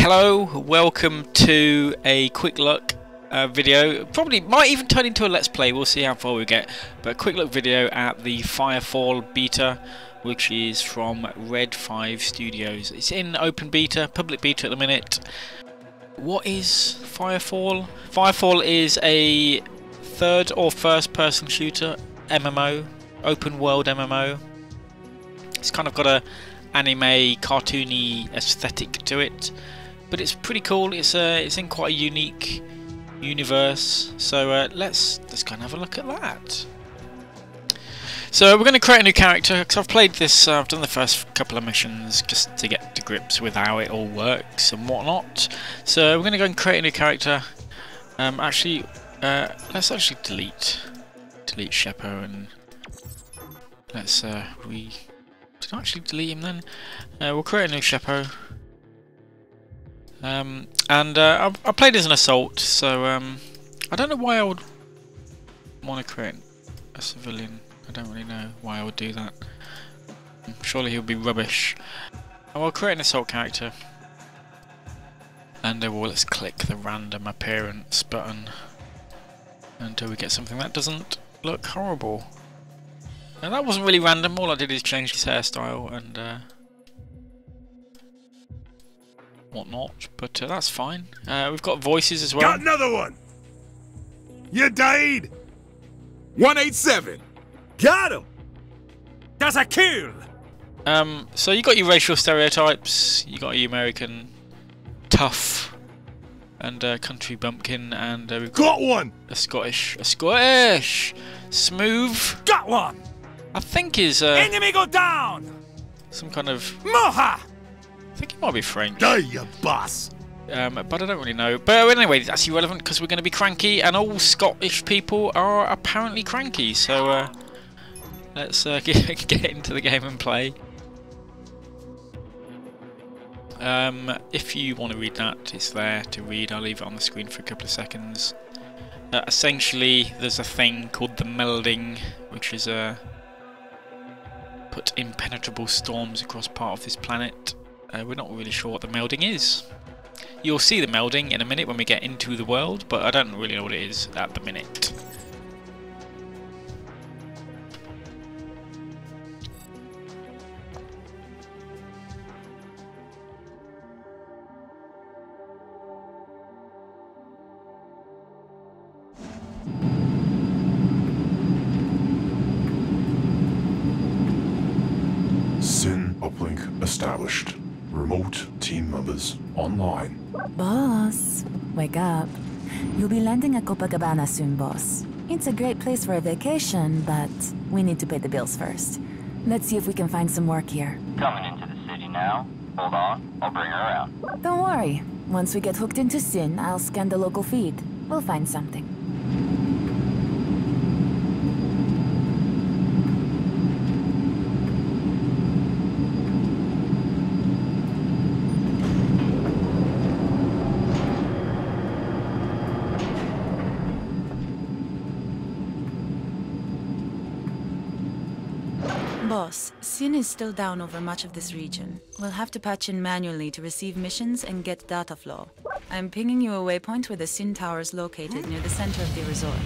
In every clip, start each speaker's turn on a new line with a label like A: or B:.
A: Hello, welcome to a quick look video. Probably might even turn into a let's play, we'll see how far we get. But a quick look video at the FireFall beta, which is from Red 5 Studios. It's in open beta, public beta at the minute. What is FireFall? FireFall is a third or first person shooter MMO, open world MMO. It's kind of got a anime cartoony aesthetic to it, but it's pretty cool. It's in quite a unique universe, so let's go and have a look at that. So we're going to create a new character because I've played this, I've done the first couple of missions just to get to grips with how it all works and whatnot. So we're going to go and create a new character. Let's actually delete Sheppo, and let's did I actually delete him then? We'll create a new Sheppo. I played as an assault, so I don't know why I would want to create a civilian. I don't really know why I would do that. Surely he'll be rubbish. I'll create an assault character, and let's click the random appearance button until we get something that doesn't look horrible. Now that wasn't really random. All I did is change his hairstyle and whatnot, but that's fine. We've got voices as well.
B: Got another one. You died. 187. Got him. That's a kill.
A: So you got your racial stereotypes. You got your American tough and country bumpkin, and we've got
B: one.
A: a Scottish smooth.
B: Got one.
A: I think is
B: Enemy go down.
A: some kind of.
B: Moha.
A: I think he might be French.
B: Die, you boss.
A: But I don't really know. But anyway, that's irrelevant because we're going to be cranky, and all Scottish people are apparently cranky. So let's get into the game and play. If you want to read that, it's there to read. I'll leave it on the screen for a couple of seconds. Essentially, there's a thing called the melding, which is put impenetrable storms across part of this planet. We're not really sure what the melding is. You'll see the melding in a minute when we get into the world, but I don't really know what it is at the minute.
C: SYN uplink established. Remote team members online.
D: Boss, wake up. You'll be landing at Copacabana soon, boss. It's a great place for a vacation, but we need to pay the bills first. Let's see if we can find some work here.
E: Coming into the city now. Hold on, I'll bring her around.
D: Don't worry. Once we get hooked into SYN, I'll scan the local feed. We'll find something.
F: Boss, SYN is still down over much of this region. We'll have to patch in manually to receive missions and get data flow. I'm pinging you a waypoint where the SYN tower is located near the center of the resort.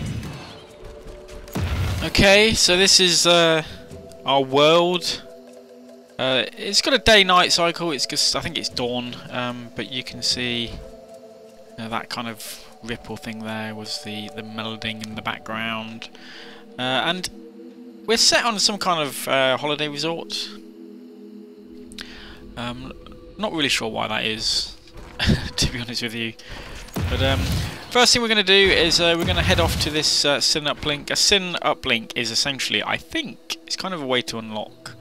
A: Okay, so this is our world. It's got a day-night cycle. It's just, I think it's dawn, but you can see that kind of ripple thing there was the melding in the background, and we're set on some kind of holiday resort. Not really sure why that is, to be honest with you. But first thing we're going to do is we're going to head off to this SYN uplink. A SYN uplink is essentially, I think, it's kind of a way to unlock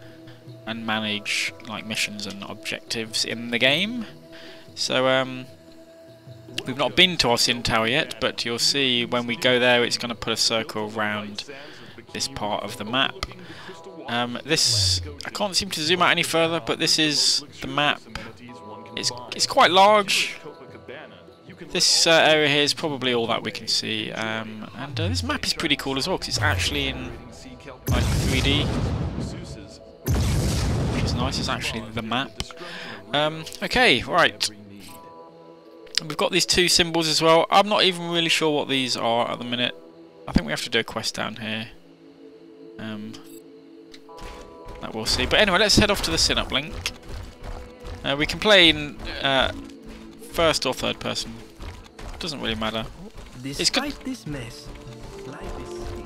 A: and manage like missions and objectives in the game. So we've not been to our SYN tower yet, but you'll see when we go there, it's going to put a circle around this part of the map. This, I can't seem to zoom out any further, but this is the map. It's quite large. This area here is probably all that we can see, and this map is pretty cool as well because it's actually in like 3D, which is nice. It's actually the map. Okay, right. We've got these 2 symbols as well. I'm not even really sure what these are at the minute. I think we have to do a quest down here. That we'll see. But anyway, let's head off to the Sin Uplink. We can play in first or third person. Doesn't really matter. It's good.
G: This mess,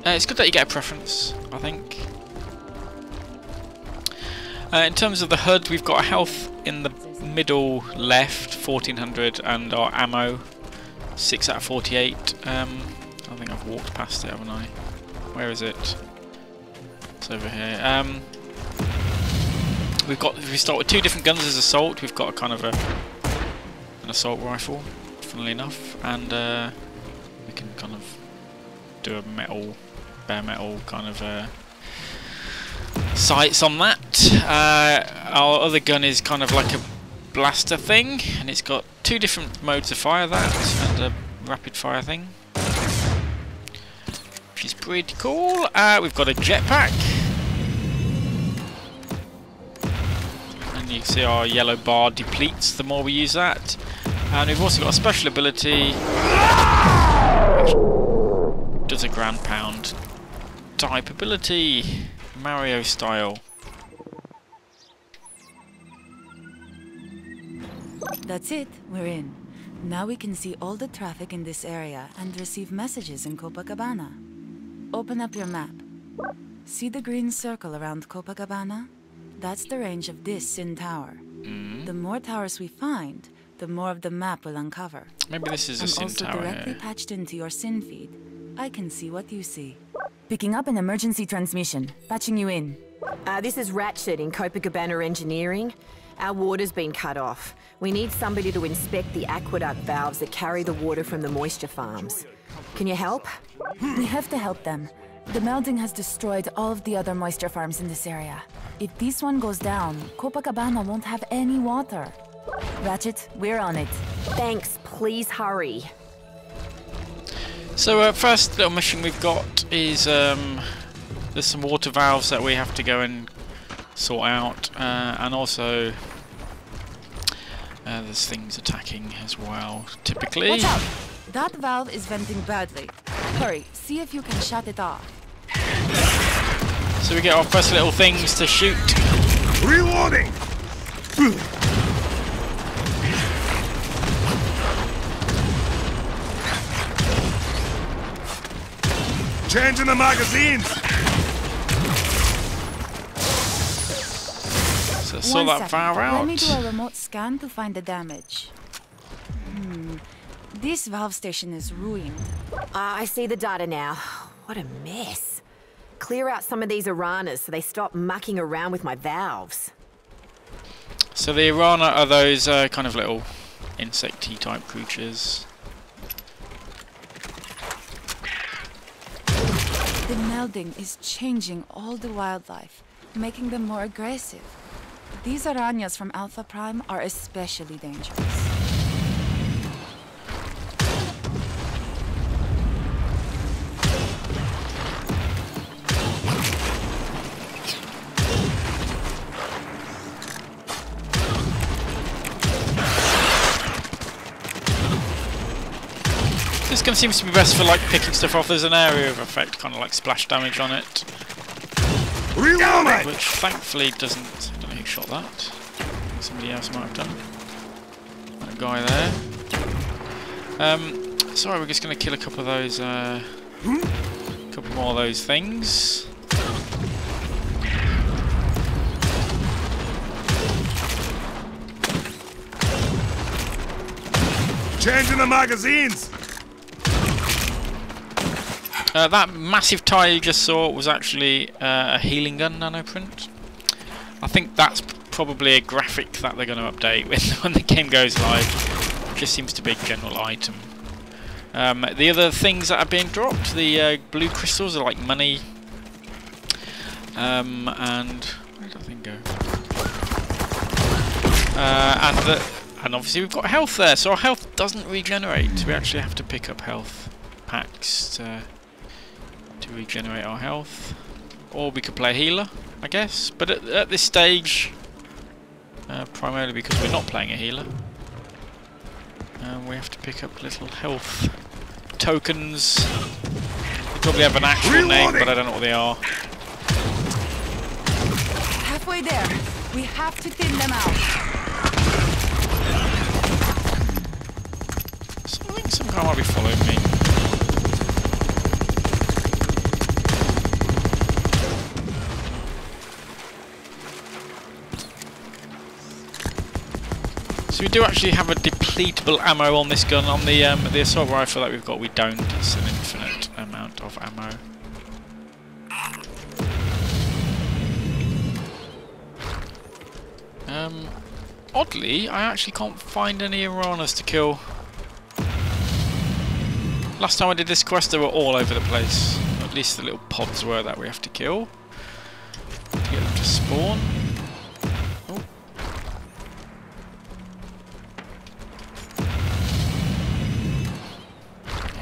A: It's good that you get a preference, I think. In terms of the HUD, we've got a health in the middle left, 1400, and our ammo, 6 out of 48. I think I've walked past it, haven't I? Where is it? It's over here. We start with 2 different guns as assault. We've got a kind of an assault rifle, funnily enough, and we can kind of do a bare metal kind of sights on that. Our other gun is kind of like a blaster thing, and it's got 2 different modes of fire, that and a rapid fire thing, which is pretty cool. We've got a jetpack, and you can see our yellow bar depletes the more we use that, and we've also got a special ability which does a ground pound type ability, Mario style.
F: That's it, we're in. Now we can see all the traffic in this area and receive messages in Copacabana. Open up your map. See the green circle around Copacabana? That's the range of this Sin Tower. The more towers we find, the more of the map will uncover.
A: Maybe this is a Sin
F: also
A: Tower
F: directly
A: here.
F: patched into your Sin feed. I can see what you see.
D: Picking up an emergency transmission. Patching you in.
H: This is Ratchet in Copacabana Engineering. Our water's been cut off. We need somebody to inspect the aqueduct valves that carry the water from the moisture farms. Can you help?
D: We have to help them. The melding has destroyed all of the other moisture farms in this area. If this one goes down, Copacabana won't have any water. Ratchet, we're on it.
H: Thanks, please hurry.
A: So first little mission we've got is there's some water valves that we have to go and sort out, and also there's things attacking as well, typically.
F: Watch out! That valve is venting badly. Hurry, see if you can shut it off.
A: So we get our first little things to shoot.
B: Reloading! Changing the magazines!
A: So saw that valve out.
F: Let me do a remote scan to find the damage. This valve station is ruined.
H: I see the data now. What a mess. Clear out some of these Iranas so they stop mucking around with my valves.
A: So the Irana are those kind of little insecty type creatures.
F: The melding is changing all the wildlife, making them more aggressive. These Aranyas from Alpha Prime are especially dangerous.
A: This gun seems to be best for like picking stuff off. There's an area of effect, kind of like splash damage on it,
B: Reloading!
A: which thankfully doesn't. I don't know who shot that. Somebody else might have done. That guy there. Sorry, we're just going to kill a couple of those. Couple more of those things.
B: Changing the magazines!
A: That massive tire you just saw was actually a healing gun nanoprint. I think that's probably a graphic that they're going to update when the game goes live. It just seems to be a general item. The other things that are being dropped, the blue crystals are like money. And where did that thing go? And obviously we've got health there, so our health doesn't regenerate. We actually have to pick up health packs to regenerate our health, or we could play a healer, I guess. But at this stage, primarily because we're not playing a healer, And we have to pick up little health tokens. They probably have an actual name, but I don't know what they are.
F: Halfway there. We have to thin them out.
A: So I think some guy might be following me. So we do actually have a depletable ammo on this gun. On the assault rifle that we've got, we don't. It's an infinite amount of ammo. Oddly, I actually can't find any Iranas to kill. Last time I did this quest, they were all over the place. At least the little pods were that we have to kill to get them to spawn. Oh.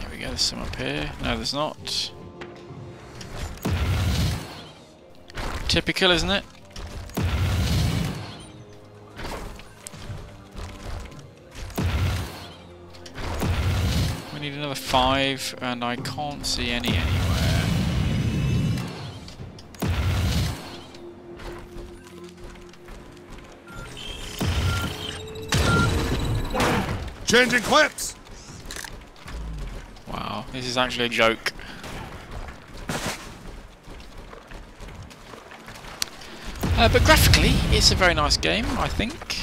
A: There we go, there's some up here. No, there's not. Typical, isn't it? We need another 5, and I can't see any anywhere.
B: Changing clips!
A: Wow, this is actually a joke. But graphically, it's a very nice game, I think.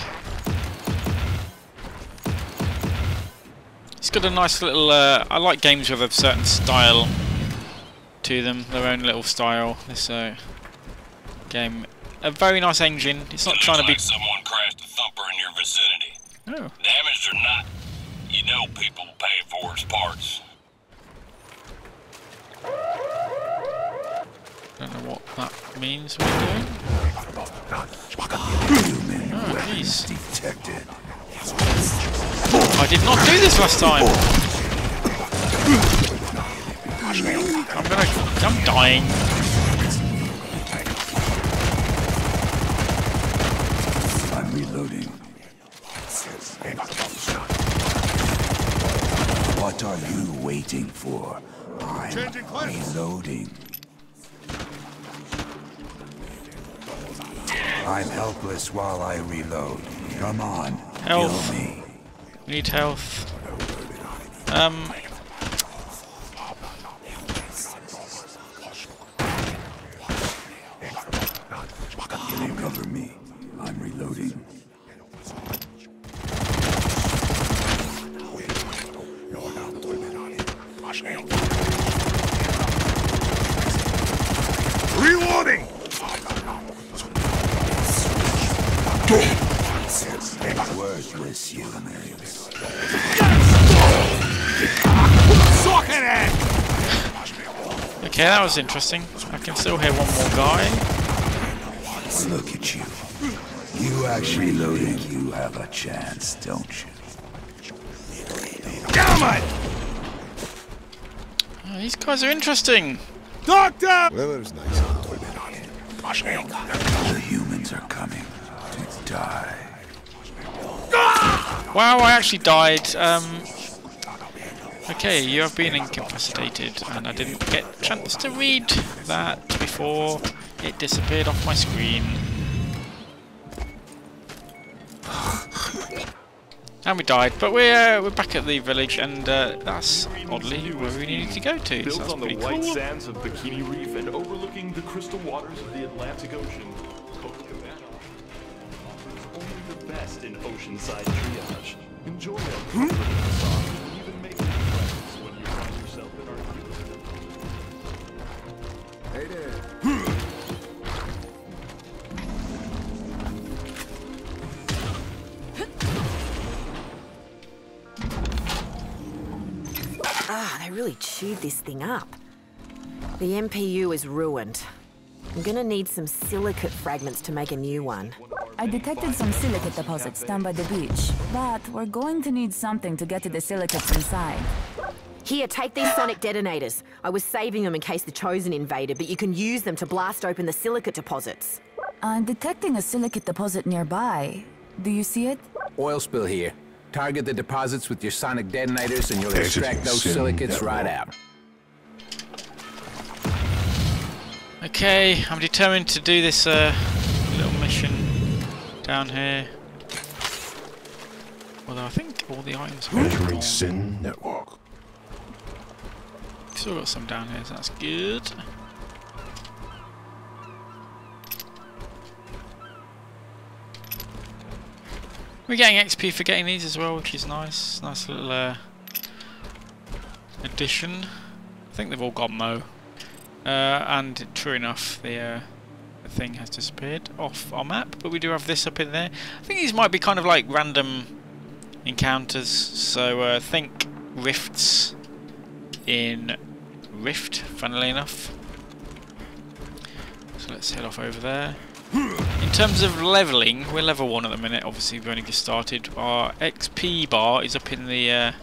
A: It's got a nice little... I like games with a certain style to them, their own little style. This game, a very nice engine. It's not trying to be...
G: Like someone crashed a thumper in your vicinity.
A: Oh.
G: Damaged or not, you know people pay for its parts.
A: Don't know what that means we're doing. Oh, jeez.
B: Detected.
A: I did not do this last time. I'm dying.
B: I'm reloading. What are you waiting for? I'm reloading. I'm helpless while I reload. Come on,
A: Health.
B: kill me.
A: Need health.
B: Can you cover me? I'm reloading. Reloading! Worthless humans.
A: Okay, that was interesting. I can still hear one more guy.
B: Look at you. You actually think you have a chance, don't you? Damn it!
A: Oh, these guys are interesting.
B: Doctor!
I: Weather's nice.
B: The humans are coming to die.
A: Wow, I actually died. Okay, you have been incapacitated, and I didn't get a chance to read that before it disappeared off my screen. And we died, but we're back at the village, and that's oddly where we needed to go to. So that's
J: on the
A: pretty
J: white
A: cool.
J: sands of Bikini Reef and overlooking the crystal waters of the Atlantic Ocean, Copacabana offers only the best in oceanside triage. Enjoy a comforting massage and even make new friends when you find yourself in our
I: Hey there.
H: Ah, they really chewed this thing up. The MPU is ruined. I'm gonna need some silicate fragments to make a new one.
D: I detected some silicate deposits down by the beach, but we're going to need something to get to the silicates inside.
H: Here, take these sonic detonators. I was saving them in case the Chosen invaded, but you can use them to blast open the silicate deposits.
D: I'm detecting a silicate deposit nearby. Do you see it?
K: Oil spill here.
I: Target the deposits with your sonic detonators and you'll
C: Exiting
I: extract those
C: Sin
I: silicates
C: network.
I: right out.
A: Okay, I'm determined to do this little mission down here. Although I think all the items are
C: Entering
A: gone.
C: Sin network.
A: Still got some down here, so that's good. We're getting XP for getting these as well, which is nice. Nice little addition. I think they've all got Mo. And true enough, the thing has disappeared off our map, but we do have this up in there. I think these might be kind of like random encounters, so think rifts in Rift, funnily enough. So let's head off over there. In terms of leveling, we're level 1 at the minute, obviously we've only just started. Our XP bar is up in the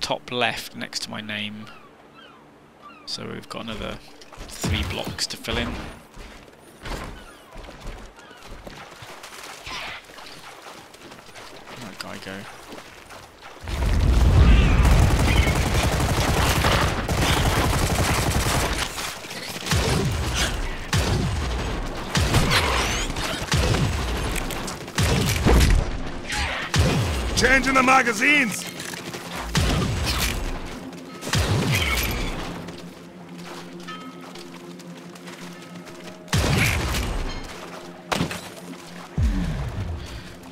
A: top left next to my name. So we've got another 3 blocks to fill in. Where'd that guy go?
B: Changing the magazines!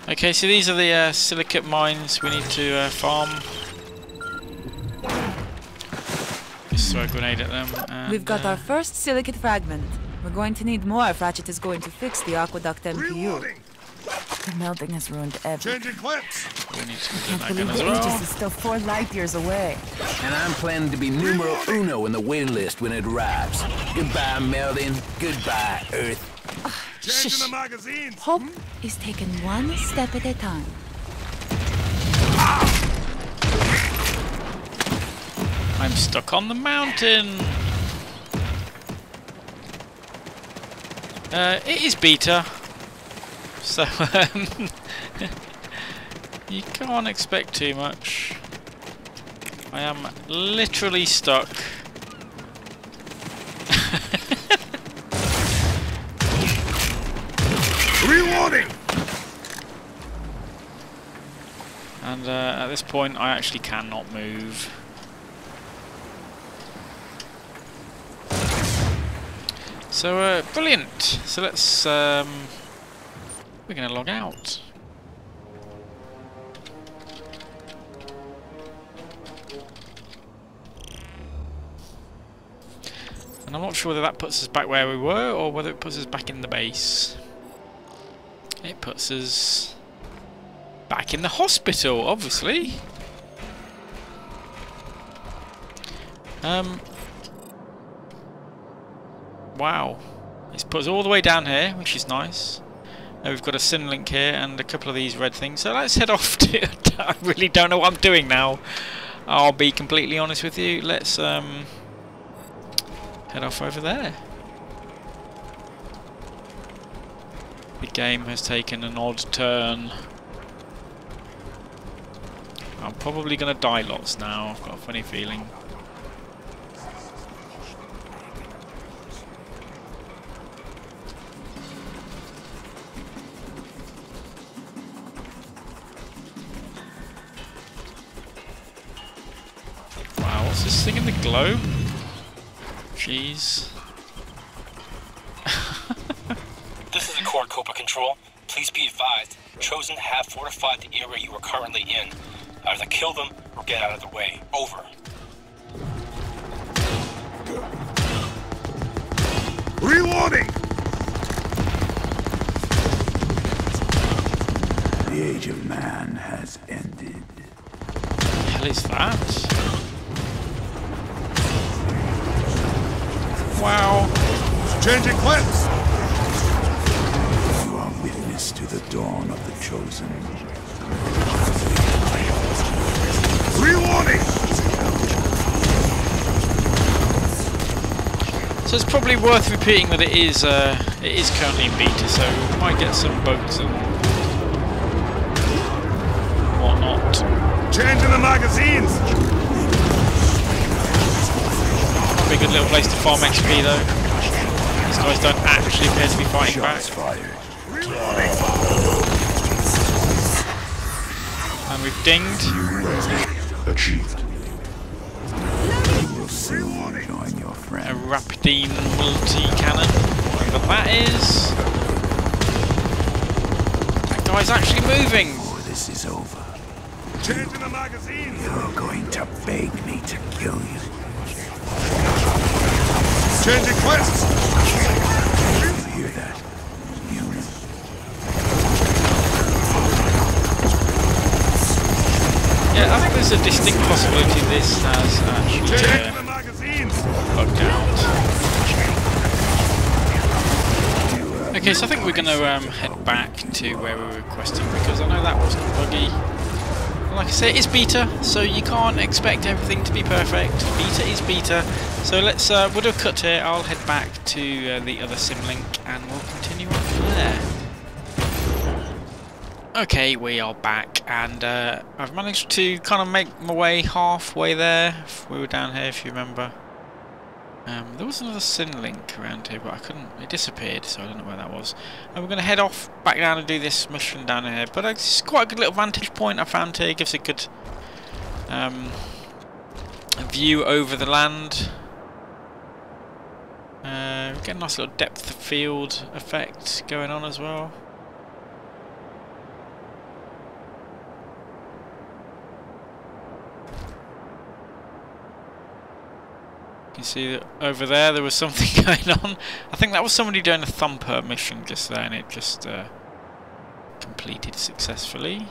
A: Okay, so these are the silicate mines we need to farm. Just throw a grenade at them. And,
F: We've got our first silicate fragment. We're going to need more if Ratchet is going to fix the aqueduct MPU.
D: The melting has ruined everything.
B: Changing clips!
A: we need to
D: Can't
A: do that
D: believe
A: gun as
D: the
A: well.
D: Aegis is still 4 light years away.
I: And I'm planning to be numero uno in the waiting list when it arrives. Goodbye, Melding. Goodbye, Earth.
B: Changing the magazines!
F: Hope is taken one step at a time.
A: I'm stuck on the mountain. It is beta, so you can't expect too much. I am literally stuck.
B: Reloading!
A: And at this point I actually cannot move. So brilliant. So let's we're gonna log out. And I'm not sure whether that puts us back where we were or whether it puts us back in the base. It puts us back in the hospital, obviously. Wow. It's put us all the way down here, which is nice. We've got a syn link here and a couple of these red things. So let's head off to... I really don't know what I'm doing now. I'll be completely honest with you. Let's head off over there. The game has taken an odd turn. I'm probably going to die lots now. I've got a funny feeling. Wow, what's this thing in the globe? Jeez.
K: This is Accord Copa Control. Please be advised, Chosen have fortified the area you are currently in. Either kill them or get out of the way. Over.
B: Reloading! The age of man has ended.
A: What the hell is that? Wow.
B: Changing clips! You are witness to the dawn of the Chosen. Reloading!
A: So it's probably worth repeating that it is currently in beta, so we might get some bugs and whatnot.
B: Changing the magazines!
A: Might be a good little place to farm XP though. These guys don't actually appear to be fighting back. And we've dinged.
C: Achieved.
B: You will soon join your friend.
A: A Rapidine multi-cannon. Whatever that is. That guy's actually moving.
B: Oh, this is over.
L: Changing the magazine.
B: You're going to beg me to kill you.
L: Changing quests.
B: You hear that? Human.
A: Yeah, I think there's a distinct possibility this has actually bugged out. Okay, so I think we're going to head back to where we were requesting because I know that wasn't buggy. Like I say, it's beta, so you can't expect everything to be perfect. Beta is beta. So let's we'll do a cut here. I'll head back to the other simlink and we'll continue on from there. Okay, we are back, and I've managed to kind of make my way halfway there. We were down here, if you remember. There was another synlink around here, but I couldn't. It disappeared, so I don't know where that was. And we're going to head off back down and do this mission down here. But it's quite a good little vantage point I found here. It gives a good view over the land. We get a nice little depth of field effect going on as well. You can see that over there was something going on. I think that was somebody doing a thumper mission just there, and it just completed successfully.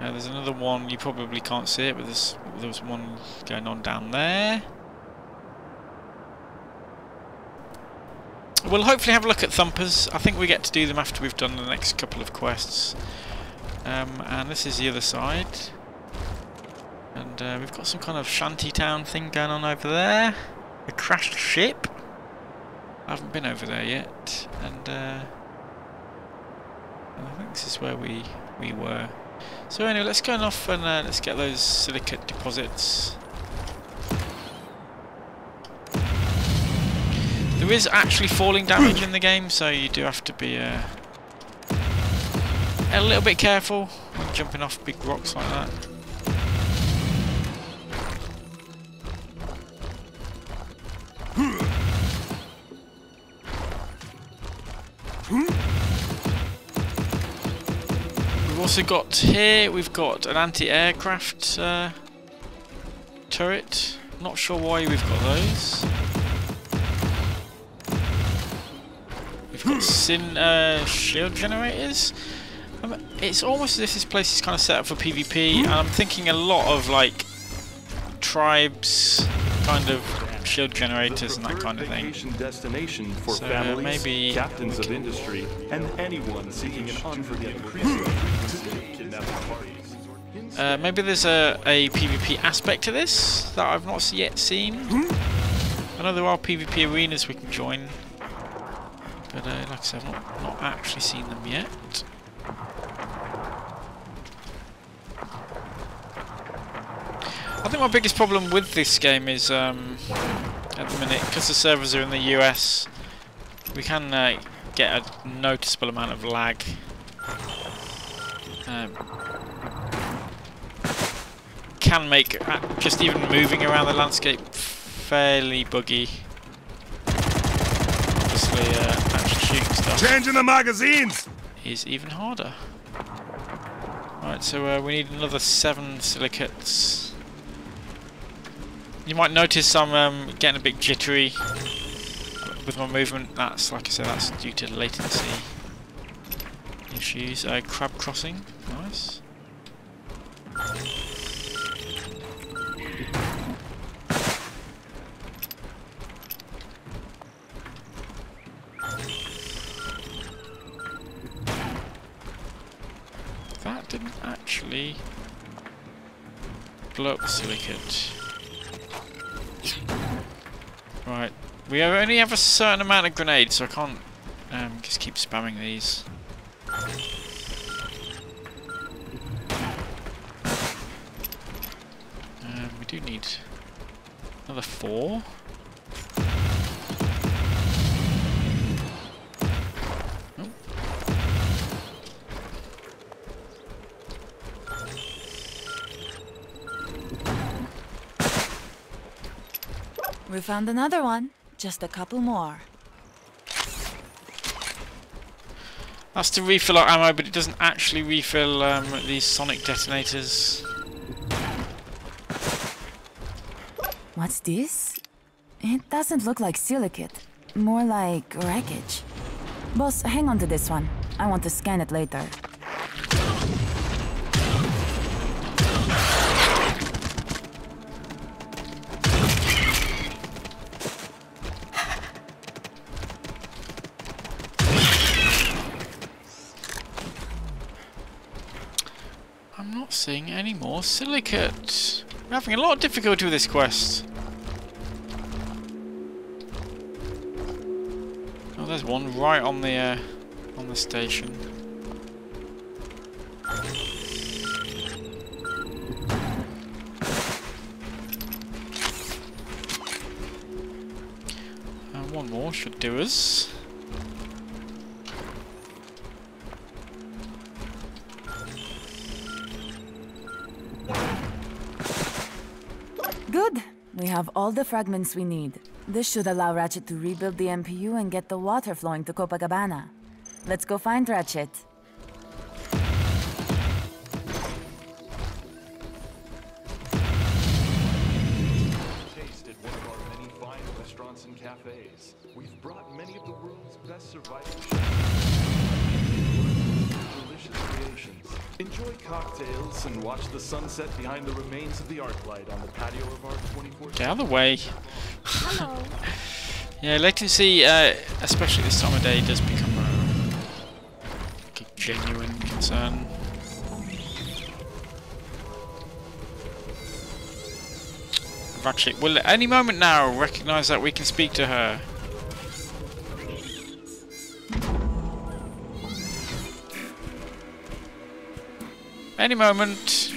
A: There's another one, you probably can't see it, but there's one going on down there. We'll hopefully have a look at thumpers. I think we get to do them after we've done the next couple of quests. And this is the other side. And we've got some kind of shantytown thing going on over there. A crashed ship. I haven't been over there yet. And I think this is where we were. So anyway, let's go off and let's get those silicate deposits. There is actually falling damage in the game, so you do have to be a little bit careful when jumping off big rocks like that. We've also got here, we've got an anti-aircraft turret. Not sure why we've got those. We've got shield generators. It's almost as if this place is kind of set up for PvP, and I'm thinking a lot of like tribes kind of shield generators and that kind of thing.
J: Destination for
A: so
J: families,
A: maybe
J: captains of industry, and anyone seeking an unforgettable
A: maybe there's a PvP aspect to this that I've not yet seen. I know there are PvP arenas we can join, but like I said, I've not actually seen them yet. I think my biggest problem with this game is, at the minute, because the servers are in the US, we can get a noticeable amount of lag. Can make just even moving around the landscape fairly buggy. Obviously, actually shooting stuff.
L: Changing the magazines
A: is even harder. Right, so we need another 7 silicates. You might notice I'm getting a bit jittery with my movement. That's, like I said, that's due to latency issues. Crab crossing, nice. That didn't actually blow up the silicate. Right, we only have a certain amount of grenades, so I can't just keep spamming these. do need another 4. Oh.
F: We found another one. Just a couple more.
A: That's to refill our ammo, but it doesn't actually refill these sonic detonators.
D: What's this? It doesn't look like silicate. More like wreckage. Boss, hang on to this one. I want to scan it later.
A: I'm not seeing any more silicate. I'm having a lot of difficulty with this quest. Oh, there's one right on the station. One more should do us.
D: Good. We have all the fragments we need. This should allow Ratchet to rebuild the MPU and get the water flowing to Copacabana. Let's go find Ratchet.
J: Tasted one of our many fine restaurants and cafes. We've brought many of the world's best surviving delicious creations. Enjoy cocktails and watch the sunset behind the remains of the arc light on the patio of our 24.
A: Get out of the way.
H: Hello.
A: Yeah, latency, especially this time of day, does become a genuine concern. Ratchet will at any moment now recognise that we can speak to her. Any moment.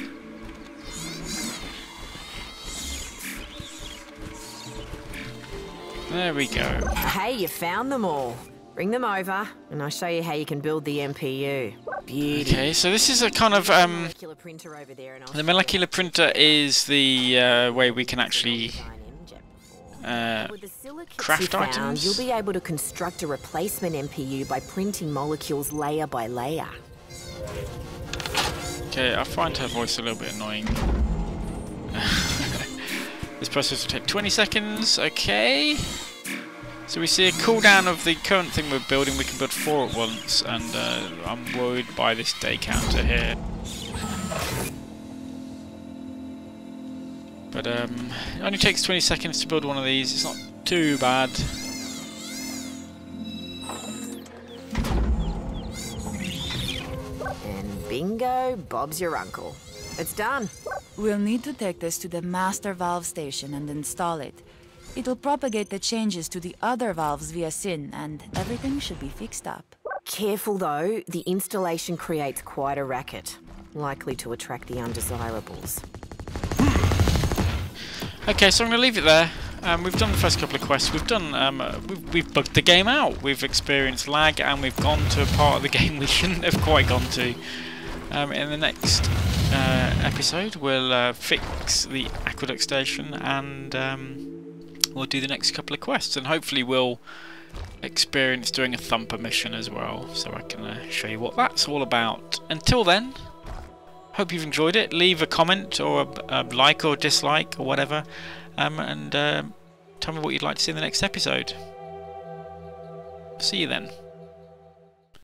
A: There we go.
H: Hey, you found them all. Bring them over, and I'll show you how you can build the MPU. Beauty.
A: Okay, so this is a kind of
H: molecular printer over there, and
A: the molecular printer is the way we can actually craft items.
H: You'll be able to construct a replacement MPU by printing molecules layer by layer.
A: Okay, I find her voice a little bit annoying. This process will take 20 seconds, okay. So we see a cooldown of the current thing we're building. We can build 4 at once, and I'm worried by this day counter here. But it only takes 20 seconds to build one of these. It's not too bad.
H: And bingo, Bob's your uncle. It's done.
F: We'll need to take this to the master valve station and install it. It'll propagate the changes to the other valves via SYN, and everything should be fixed up.
H: Careful though, the installation creates quite a racket, likely to attract the undesirables.
A: Okay, so I'm going to leave it there. We've done the first couple of quests. We've done, we've bugged the game out. We've experienced lag, and we've gone to a part of the game we shouldn't have quite gone to. In the next episode, we'll fix the aqueduct station, and we'll do the next couple of quests, and hopefully we'll experience doing a thumper mission as well, so I can show you what that's all about. Until then, hope you've enjoyed it. Leave a comment or a like or dislike or whatever, and tell me what you'd like to see in the next episode. See you then.